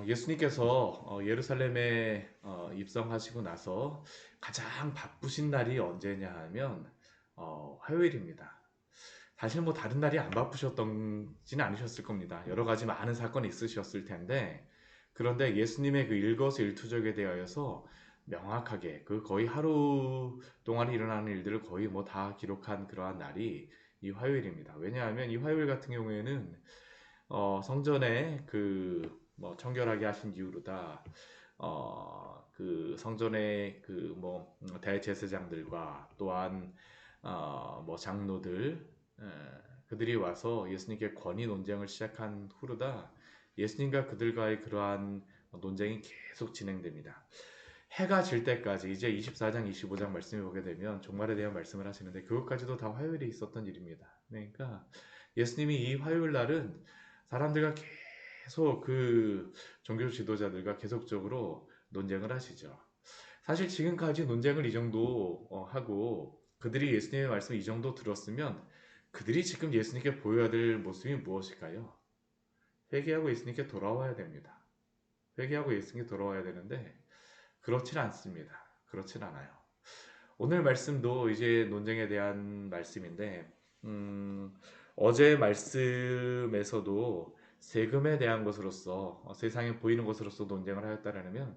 예수님께서 예루살렘에 입성하시고 나서 가장 바쁘신 날이 언제냐 하면 화요일입니다. 사실 뭐 다른 날이 안 바쁘셨던지는 않으셨을 겁니다. 여러 가지 많은 사건이 있으셨을 텐데, 그런데 예수님의 그 일거수일투족에 대하여서 명확하게 그 거의 하루 동안 일어나는 일들을 거의 뭐 다 기록한 그러한 날이 이 화요일입니다. 왜냐하면 이 화요일 같은 경우에는 성전에 그 뭐 청결하게 하신 이후로다. 그 성전의 그 뭐 대제사장들과 또한 뭐 장로들, 에, 그들이 와서 예수님께 권위 논쟁을 시작한 후로다. 예수님과 그들과의 그러한 논쟁이 계속 진행됩니다. 해가 질 때까지 이제 24장, 25장 말씀을 보게 되면 종말에 대한 말씀을 하시는데 그것까지도 다 화요일에 있었던 일입니다. 그러니까 예수님이 이 화요일 날은 사람들과 계속 그 종교 지도자들과 계속적으로 논쟁을 하시죠. 사실 지금까지 논쟁을 이 정도 하고 그들이 예수님의 말씀을 이 정도 들었으면 그들이 지금 예수님께 보여야 될 모습이 무엇일까요? 회개하고 예수님께 돌아와야 됩니다. 회개하고 예수님께 돌아와야 되는데 그렇진 않습니다. 그렇진 않아요. 오늘 말씀도 이제 논쟁에 대한 말씀인데, 어제 말씀에서도 세금에 대한 것으로서 세상에 보이는 것으로서 논쟁을 하였다라면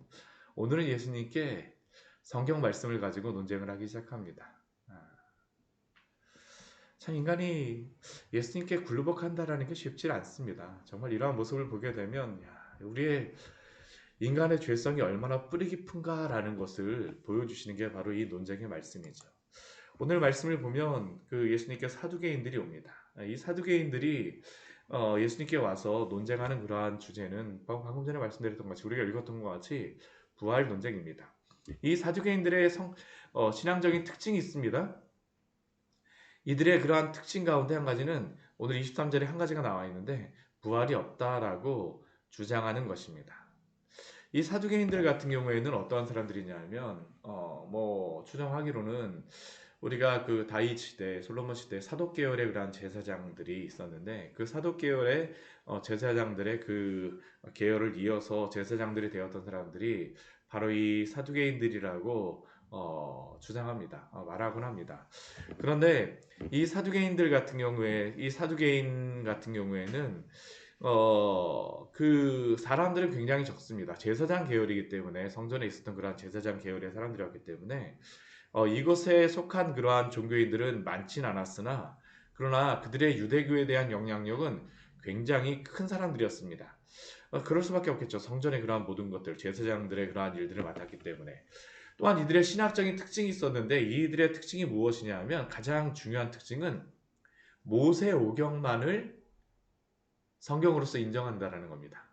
오늘은 예수님께 성경 말씀을 가지고 논쟁을 하기 시작합니다. 아, 참 인간이 예수님께 굴복한다라는 게 쉽지 않습니다. 정말 이러한 모습을 보게 되면 우리의 인간의 죄성이 얼마나 뿌리 깊은가라는 것을 보여주시는 게 바로 이 논쟁의 말씀이죠. 오늘 말씀을 보면 그 예수님께 사두개인들이 옵니다. 이 사두개인들이 예수님께 와서 논쟁하는 그러한 주제는 방금 전에 말씀드렸던 것 같이 우리가 읽었던 것 같이 부활 논쟁입니다. 이 사두개인들의 신앙적인 특징이 있습니다. 이들의 그러한 특징 가운데 한 가지는 오늘 23절에 한 가지가 나와 있는데 부활이 없다라고 주장하는 것입니다. 이 사두개인들 같은 경우에는 어떠한 사람들이냐면 뭐 추정하기로는 우리가 그 다윗 시대, 솔로몬 시대 사독 계열의 그런 제사장들이 있었는데 그 사독 계열의 제사장들의 그 계열을 이어서 제사장들이 되었던 사람들이 바로 이 사두개인들이라고 주장합니다. 말하곤 합니다. 그런데 이 사두개인들 같은 경우에 이 사두개인 같은 경우에는 그 사람들은 굉장히 적습니다. 제사장 계열이기 때문에 성전에 있었던 그러한 제사장 계열의 사람들이었기 때문에 이것에 속한 그러한 종교인들은 많진 않았으나 그러나 그들의 유대교에 대한 영향력은 굉장히 큰 사람들이었습니다. 그럴 수밖에 없겠죠. 성전의 그러한 모든 것들, 제사장들의 그러한 일들을 맡았기 때문에. 또한 이들의 신학적인 특징이 있었는데 이들의 특징이 무엇이냐 하면 가장 중요한 특징은 모세오경만을 성경으로서 인정한다라는 겁니다.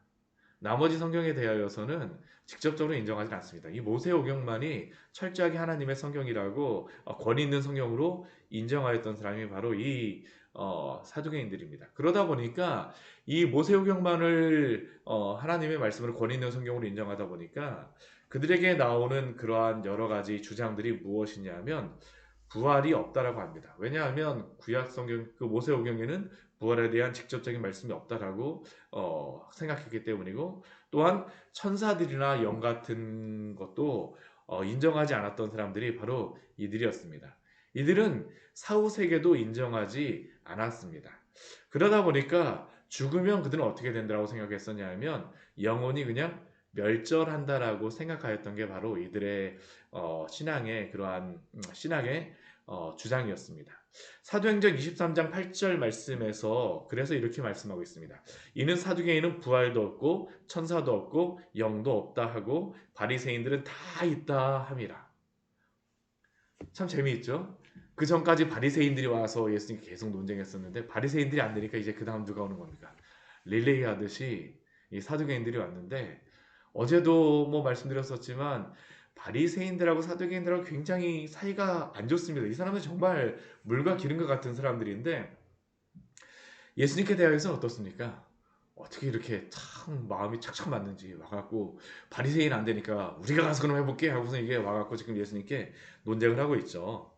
나머지 성경에 대하여서는 직접적으로 인정하지 않습니다. 이 모세오경만이 철저하게 하나님의 성경이라고 권위 있는 성경으로 인정하였던 사람이 바로 이 사두개인들입니다. 그러다 보니까 이 모세오경만을 하나님의 말씀을 권위 있는 성경으로 인정하다 보니까 그들에게 나오는 그러한 여러 가지 주장들이 무엇이냐면 부활이 없다라고 합니다. 왜냐하면 구약 성경 그 모세오경에는 부활에 대한 직접적인 말씀이 없다라고 생각했기 때문이고 또한 천사들이나 영 같은 것도 인정하지 않았던 사람들이 바로 이들이었습니다. 이들은 사후세계도 인정하지 않았습니다. 그러다 보니까 죽으면 그들은 어떻게 된다고 생각했었냐면 영혼이 그냥 멸절한다라고 생각하였던 게 바로 이들의 신앙의 그러한 신앙의 주장이었습니다. 사도행전 23장 8절 말씀에서 그래서 이렇게 말씀하고 있습니다. 이는 사두개인은 부활도 없고 천사도 없고 영도 없다 하고 바리새인들은 다 있다 함이라. 참 재미있죠? 그 전까지 바리새인들이 와서 예수님께 계속 논쟁했었는데 바리새인들이 안 되니까 이제 그 다음 누가 오는 겁니까? 릴레이 하듯이 이 사두개인들이 왔는데 어제도 뭐 말씀드렸었지만 바리새인들하고 사두개인들하고 굉장히 사이가 안 좋습니다. 이 사람은 정말 물과 기름과 같은 사람들인데 예수님께 대하여서는 어떻습니까? 어떻게 이렇게 참 마음이 착착 맞는지 와갖고 바리새인 안 되니까 우리가 가서 그럼 해볼게 하고서 이게 와갖고 지금 예수님께 논쟁을 하고 있죠.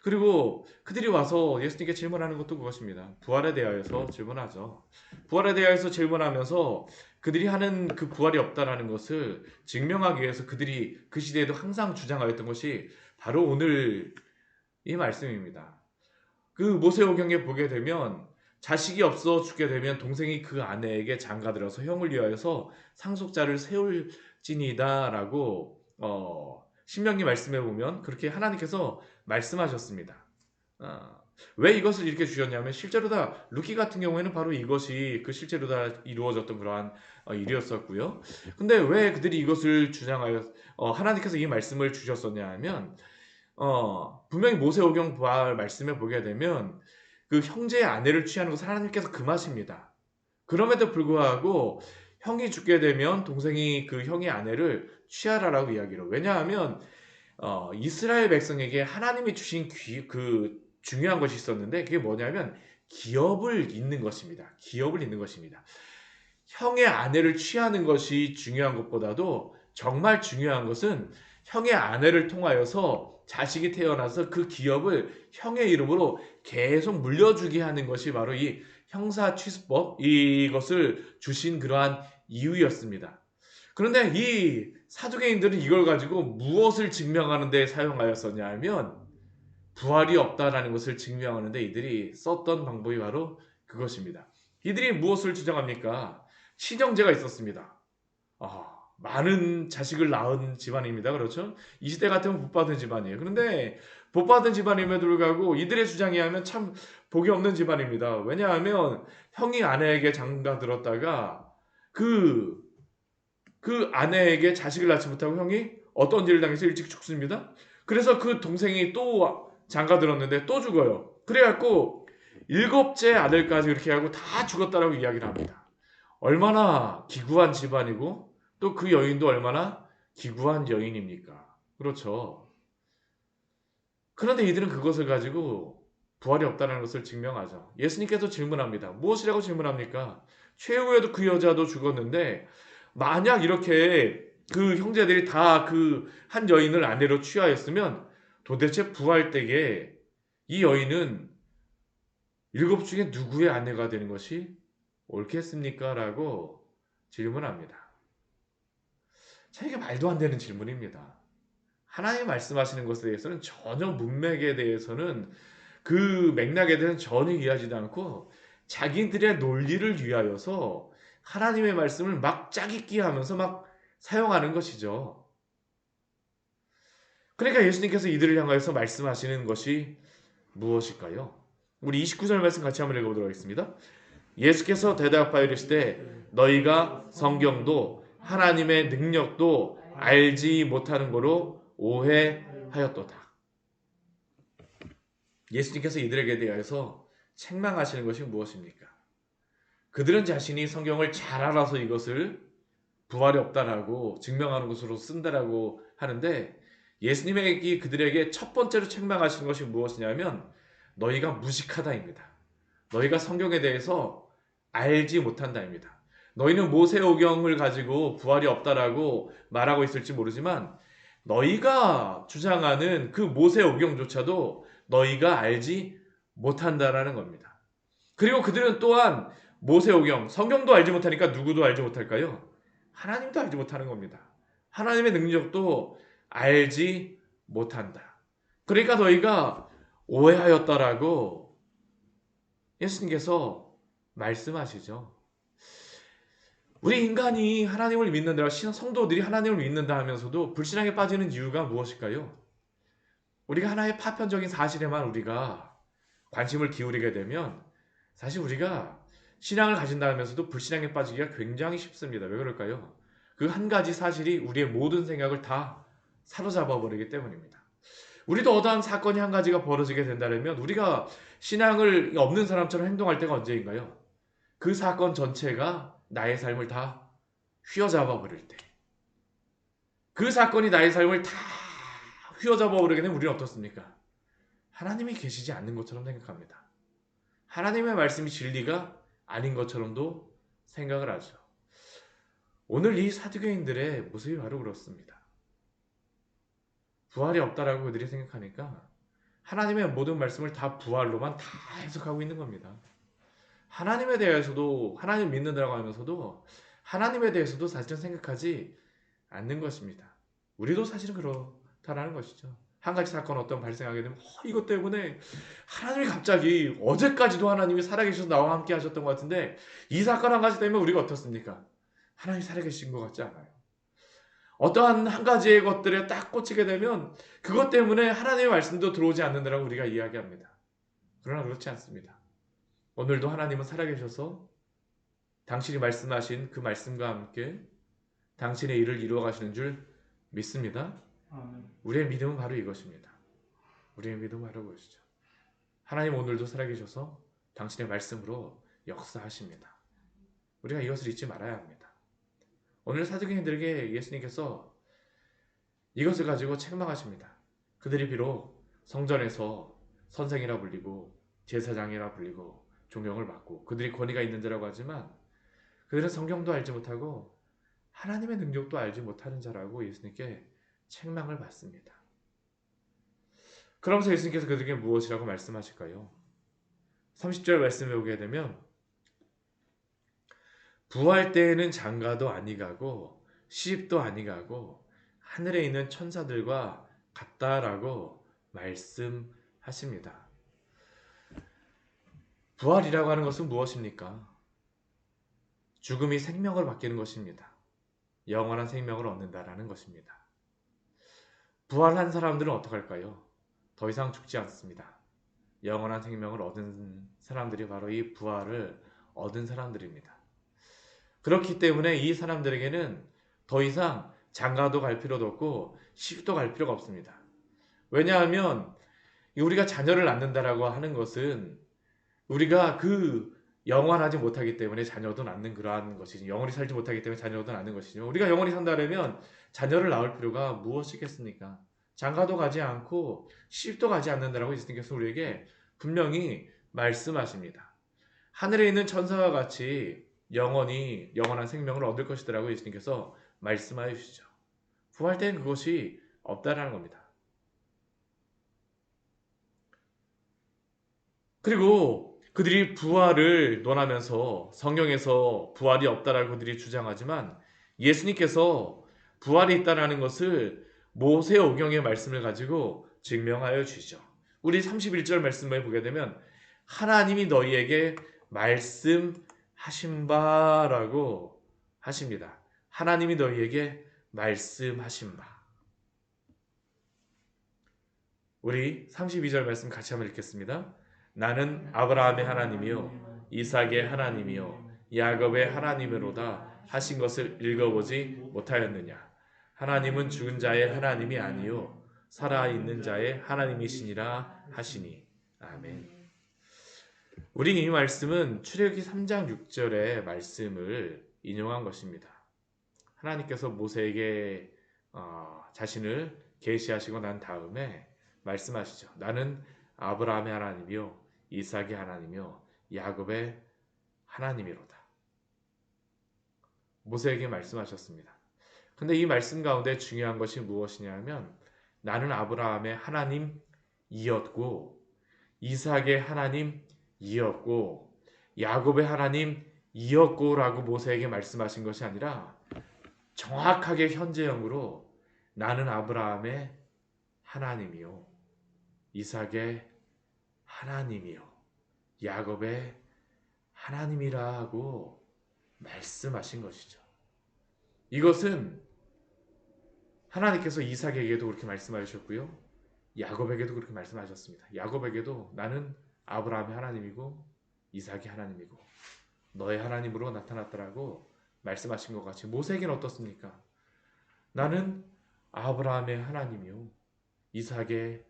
그리고 그들이 와서 예수님께 질문하는 것도 그것입니다. 부활에 대하여서 질문하죠. 부활에 대하여서 질문하면서 그들이 하는 그 부활이 없다라는 것을 증명하기 위해서 그들이 그 시대에도 항상 주장하였던 것이 바로 오늘 이 말씀입니다. 그 모세오경에 보게 되면 자식이 없어 죽게 되면 동생이 그 아내에게 장가들어서 형을 위하여서 상속자를 세울지니다라고 신명기 말씀에 보면 그렇게 하나님께서 말씀하셨습니다. 아, 왜 이것을 이렇게 주셨냐면 실제로 다 루키 같은 경우에는 바로 이것이 그 실제로 다 이루어졌던 그러한 일이었었고요. 근데 왜 그들이 이것을 주장하여 하나님께서 이 말씀을 주셨었냐 하면 분명히 모세오경 부활 말씀에 보게 되면 그 형제의 아내를 취하는 것을 하나님께서 금하십니다. 그럼에도 불구하고 형이 죽게 되면 동생이 그 형의 아내를 취하라라고 이야기를. 왜냐하면 이스라엘 백성에게 하나님이 주신 그 중요한 것이 있었는데 그게 뭐냐면 기업을 잇는 것입니다. 기업을 잇는 것입니다. 형의 아내를 취하는 것이 중요한 것보다도 정말 중요한 것은 형의 아내를 통하여서 자식이 태어나서 그 기업을 형의 이름으로 계속 물려주게 하는 것이 바로 이 형사취수법 이것을 주신 그러한 이유였습니다. 그런데 이 사두개인들은 이걸 가지고 무엇을 증명하는 데 사용하였었냐 하면 부활이 없다라는 것을 증명하는 데 이들이 썼던 방법이 바로 그것입니다. 이들이 무엇을 주장합니까? 친형제가 있었습니다. 많은 자식을 낳은 집안입니다. 그렇죠? 이 시대 같으면 복받은 집안이에요. 그런데 복받은 집안임에도 불구하고 이들의 주장에 하면 참 복이 없는 집안입니다. 왜냐하면 형이 아내에게 장가들었다가 그, 그 아내에게 자식을 낳지 못하고 형이 어떤 일을 당해서 일찍 죽습니다. 그래서 그 동생이 또 장가들었는데 또 죽어요. 그래갖고 일곱째 아들까지 이렇게 하고 다 죽었다라고 이야기를 합니다. 얼마나 기구한 집안이고 또 그 여인도 얼마나 기구한 여인입니까? 그렇죠. 그런데 이들은 그것을 가지고 부활이 없다는 것을 증명하죠. 예수님께서 질문합니다. 무엇이라고 질문합니까? 최후에도 그 여자도 죽었는데 만약 이렇게 그 형제들이 다 그 한 여인을 아내로 취하였으면 도대체 부활 때에 이 여인은 일곱 중에 누구의 아내가 되는 것이 옳겠습니까? 라고 질문합니다. 자, 이게 말도 안 되는 질문입니다. 하나님 말씀하시는 것에 대해서는 전혀 문맥에 대해서는 그 맥락에 대해서는 전혀 이해하지도 않고 자기들의 논리를 위하여서 하나님의 말씀을 막 짜깁기 하면서 막 사용하는 것이죠. 그러니까 예수님께서 이들을 향하여서 말씀하시는 것이 무엇일까요? 우리 29절 말씀 같이 한번 읽어보도록 하겠습니다. 예수께서 대답하여 이르시되 너희가 성경도 하나님의 능력도 알지 못하는 거로 오해하였도다. 예수님께서 이들에게 대하여서 책망하시는 것이 무엇입니까? 그들은 자신이 성경을 잘 알아서 이것을 부활이 없다라고 증명하는 것으로 쓴다라고 하는데 예수님에게 그들에게 첫 번째로 책망하시는 것이 무엇이냐면 너희가 무식하다입니다. 너희가 성경에 대해서 알지 못한다입니다. 너희는 모세오경을 가지고 부활이 없다라고 말하고 있을지 모르지만 너희가 주장하는 그 모세오경조차도 너희가 알지 못한다라는 겁니다. 그리고 그들은 또한 모세오경, 성경도 알지 못하니까 누구도 알지 못할까요? 하나님도 알지 못하는 겁니다. 하나님의 능력도 알지 못한다. 그러니까 너희가 오해하였다라고 예수님께서 말씀하시죠. 우리 인간이 하나님을 믿는다, 성도들이 하나님을 믿는다 하면서도 불신앙에 빠지는 이유가 무엇일까요? 우리가 하나의 파편적인 사실에만 우리가 관심을 기울이게 되면 사실 우리가 신앙을 가진다 하면서도 불신앙에 빠지기가 굉장히 쉽습니다. 왜 그럴까요? 그 한 가지 사실이 우리의 모든 생각을 다 사로잡아 버리기 때문입니다. 우리도 어떠한 사건이 한 가지가 벌어지게 된다면 우리가 신앙을 없는 사람처럼 행동할 때가 언제인가요? 그 사건 전체가 나의 삶을 다 휘어잡아 버릴 때. 그 사건이 나의 삶을 다 휘어잡아 버리게 되면 우리는 어떻습니까? 하나님이 계시지 않는 것처럼 생각합니다. 하나님의 말씀이 진리가 아닌 것처럼도 생각을 하죠. 오늘 이 사두개인들의 모습이 바로 그렇습니다. 부활이 없다라고 그들이 생각하니까 하나님의 모든 말씀을 다 부활로만 다 해석하고 있는 겁니다. 하나님에 대해서도, 하나님 믿는다고 하면서도 하나님에 대해서도 사실은 생각하지 않는 것입니다. 우리도 사실은 그렇다라는 것이죠. 한 가지 사건 어떤 발생하게 되면 이것 때문에 하나님이 갑자기 어제까지도 하나님이 살아계셔서 나와 함께 하셨던 것 같은데 이 사건 한 가지 때문에 우리가 어떻습니까? 하나님이 살아계신 것 같지 않아요. 어떠한 한 가지의 것들에 딱 꽂히게 되면 그것 때문에 하나님의 말씀도 들어오지 않는다라고 우리가 이야기합니다. 그러나 그렇지 않습니다. 오늘도 하나님은 살아계셔서 당신이 말씀하신 그 말씀과 함께 당신의 일을 이루어 가시는 줄 믿습니다. 우리의 믿음은 바로 이것입니다. 우리의 믿음은 바로 그것이죠. 하나님 오늘도 살아계셔서 당신의 말씀으로 역사하십니다. 우리가 이것을 잊지 말아야 합니다. 오늘 사도행인들에게 예수님께서 이것을 가지고 책망하십니다. 그들이 비록 성전에서 선생이라 불리고 제사장이라 불리고 존경을 받고 그들이 권위가 있는 자라고 하지만 그들은 성경도 알지 못하고 하나님의 능력도 알지 못하는 자라고 예수님께 책망을 받습니다. 그러면서 예수님께서 그들에게 무엇이라고 말씀하실까요? 30절 말씀에 오게 되면 부활 때에는 장가도 아니가고 시집도 아니가고 하늘에 있는 천사들과 같다라고 말씀하십니다. 부활이라고 하는 것은 무엇입니까? 죽음이 생명을 바뀌는 것입니다. 영원한 생명을 얻는다라는 것입니다. 부활한 사람들은 어떡할까요? 더 이상 죽지 않습니다. 영원한 생명을 얻은 사람들이 바로 이 부활을 얻은 사람들입니다. 그렇기 때문에 이 사람들에게는 더 이상 장가도 갈 필요도 없고 시집도 갈 필요가 없습니다. 왜냐하면 우리가 자녀를 낳는다라고 하는 것은 우리가 그 영원하지 못하기 때문에 자녀도 낳는 그러한 것이지, 영원히 살지 못하기 때문에 자녀도 낳는 것이죠. 우리가 영원히 산다면 자녀를 낳을 필요가 무엇이겠습니까? 장가도 가지 않고 시집도 가지 않는다라고 예수님께서 우리에게 분명히 말씀하십니다. 하늘에 있는 천사와 같이 영원히 영원한 생명을 얻을 것이라고 예수님께서 말씀하여 주시죠. 부활 때는 그것이 없다라는 겁니다. 그리고 그들이 부활을 논하면서 성경에서 부활이 없다라고 그들이 주장하지만 예수님께서 부활이 있다라는 것을 모세오경의 말씀을 가지고 증명하여 주시죠. 우리 31절 말씀을 보게 되면 하나님이 너희에게 말씀하신 바라고 하십니다. 하나님이 너희에게 말씀하신 바. 우리 32절 말씀 같이 한번 읽겠습니다. 나는 아브라함의 하나님이요 이삭의 하나님이요 야곱의 하나님이로다 하신 것을 읽어보지 못하였느냐. 하나님은 죽은 자의 하나님이 아니요 살아있는 자의 하나님이시니라 하시니. 아멘. 우린 이 말씀은 출애굽기 3장 6절의 말씀을 인용한 것입니다. 하나님께서 모세에게 자신을 계시하시고 난 다음에 말씀하시죠. 나는 아브라함의 하나님이요 이삭의 하나님이요 야곱의 하나님이로다. 모세에게 말씀하셨습니다. 근데 이 말씀 가운데 중요한 것이 무엇이냐면 나는 아브라함의 하나님이었고 이삭의 하나님이었고 야곱의 하나님이었고 라고 모세에게 말씀하신 것이 아니라 정확하게 현재형으로 나는 아브라함의 하나님이요 이삭의 하나님이요 야곱의 하나님이라고 말씀하신 것이죠. 이것은 하나님께서 이삭에게도 그렇게 말씀하셨고요 야곱에게도 그렇게 말씀하셨습니다. 야곱에게도 나는 아브라함의 하나님이고 이삭의 하나님이고 너의 하나님으로 나타났다라고 말씀하신 것 같이 모세에게는 어떻습니까? 나는 아브라함의 하나님이요 이삭의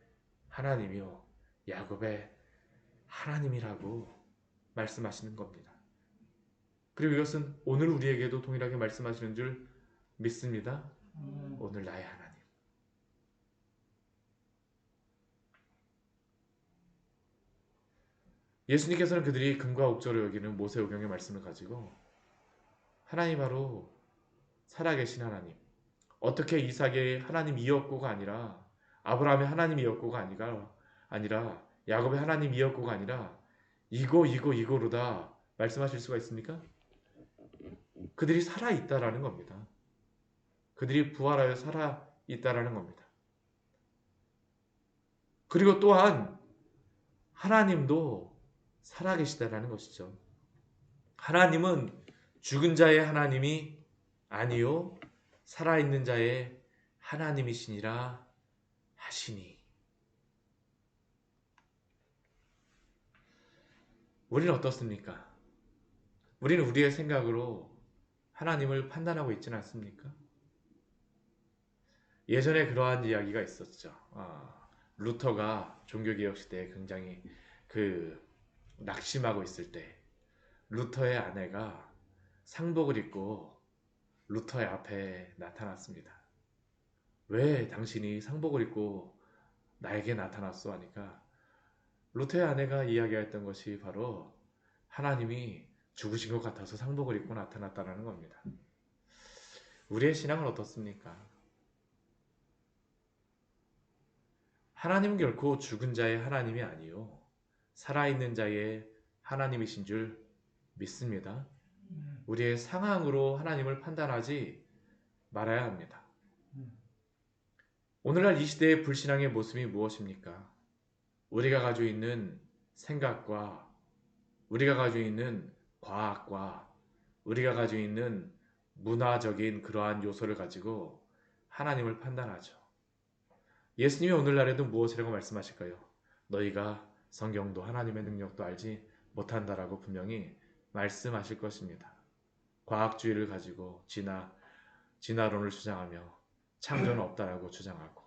하나님이요 야곱의 하나님이라고 말씀하시는 겁니다. 그리고 이것은 오늘 우리에게도 동일하게 말씀하시는 줄 믿습니다. 오늘 나의 하나님. 예수님께서는 그들이 금과 옥조로 여기는 모세오경의 말씀을 가지고 하나님 바로 살아계신 하나님, 어떻게 이삭의 하나님이었고가 아니라 아브라함의 하나님이었고가 아니라 야곱의 하나님이었고가 아니라 이거로다 말씀하실 수가 있습니까? 그들이 살아있다라는 겁니다. 그들이 부활하여 살아있다라는 겁니다. 그리고 또한 하나님도 살아계시다라는 것이죠. 하나님은 죽은 자의 하나님이 아니요 살아있는 자의 하나님이시니라 하시니. 우리는 어떻습니까? 우리는 우리의 생각으로 하나님을 판단하고 있지는 않습니까? 예전에 그러한 이야기가 있었죠. 루터가 종교개혁 시대에 굉장히 낙심하고 있을 때 루터의 아내가 상복을 입고 루터의 앞에 나타났습니다. 왜 당신이 상복을 입고 나에게 나타났소? 하니까 루터의 아내가 이야기했던 것이 바로 하나님이 죽으신 것 같아서 상복을 입고 나타났다는 겁니다. 우리의 신앙은 어떻습니까? 하나님은 결코 죽은 자의 하나님이 아니요 살아있는 자의 하나님이신 줄 믿습니다. 우리의 상황으로 하나님을 판단하지 말아야 합니다. 오늘날 이 시대의 불신앙의 모습이 무엇입니까? 우리가 가지고 있는 생각과 우리가 가지고 있는 과학과 우리가 가지고 있는 문화적인 그러한 요소를 가지고 하나님을 판단하죠. 예수님이 오늘날에도 무엇이라고 말씀하실까요? 너희가 성경도 하나님의 능력도 알지 못한다라고 분명히 말씀하실 것입니다. 과학주의를 가지고 진화론을 주장하며 창조는 없다라고 주장하고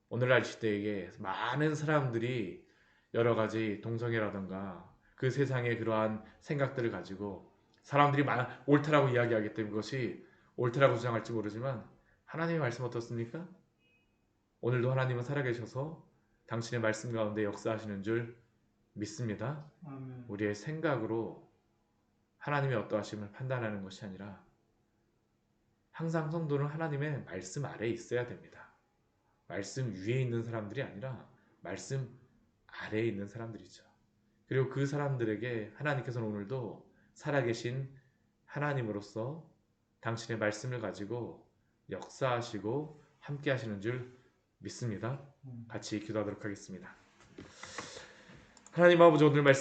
오늘날 시대에 많은 사람들이 여러 가지 동성애라든가 그 세상의 그러한 생각들을 가지고 사람들이 옳다라고 이야기하기 때문에 그것이 옳다라고 주장할지 모르지만 하나님의 말씀 어떻습니까? 오늘도 하나님은 살아계셔서 당신의 말씀 가운데 역사하시는 줄 믿습니다. 아멘. 우리의 생각으로 하나님의 어떠하심을 판단하는 것이 아니라 항상 성도는 하나님의 말씀 아래에 있어야 됩니다. 말씀 위에 있는 사람들이 아니라 말씀 아래에 있는 사람들이죠. 그리고 그 사람들에게 하나님께서는 오늘도 살아계신 하나님으로서 당신의 말씀을 가지고 역사하시고 함께 하시는 줄 믿습니다. 같이 기도하도록 하겠습니다. 하나님 아버지 오늘 말씀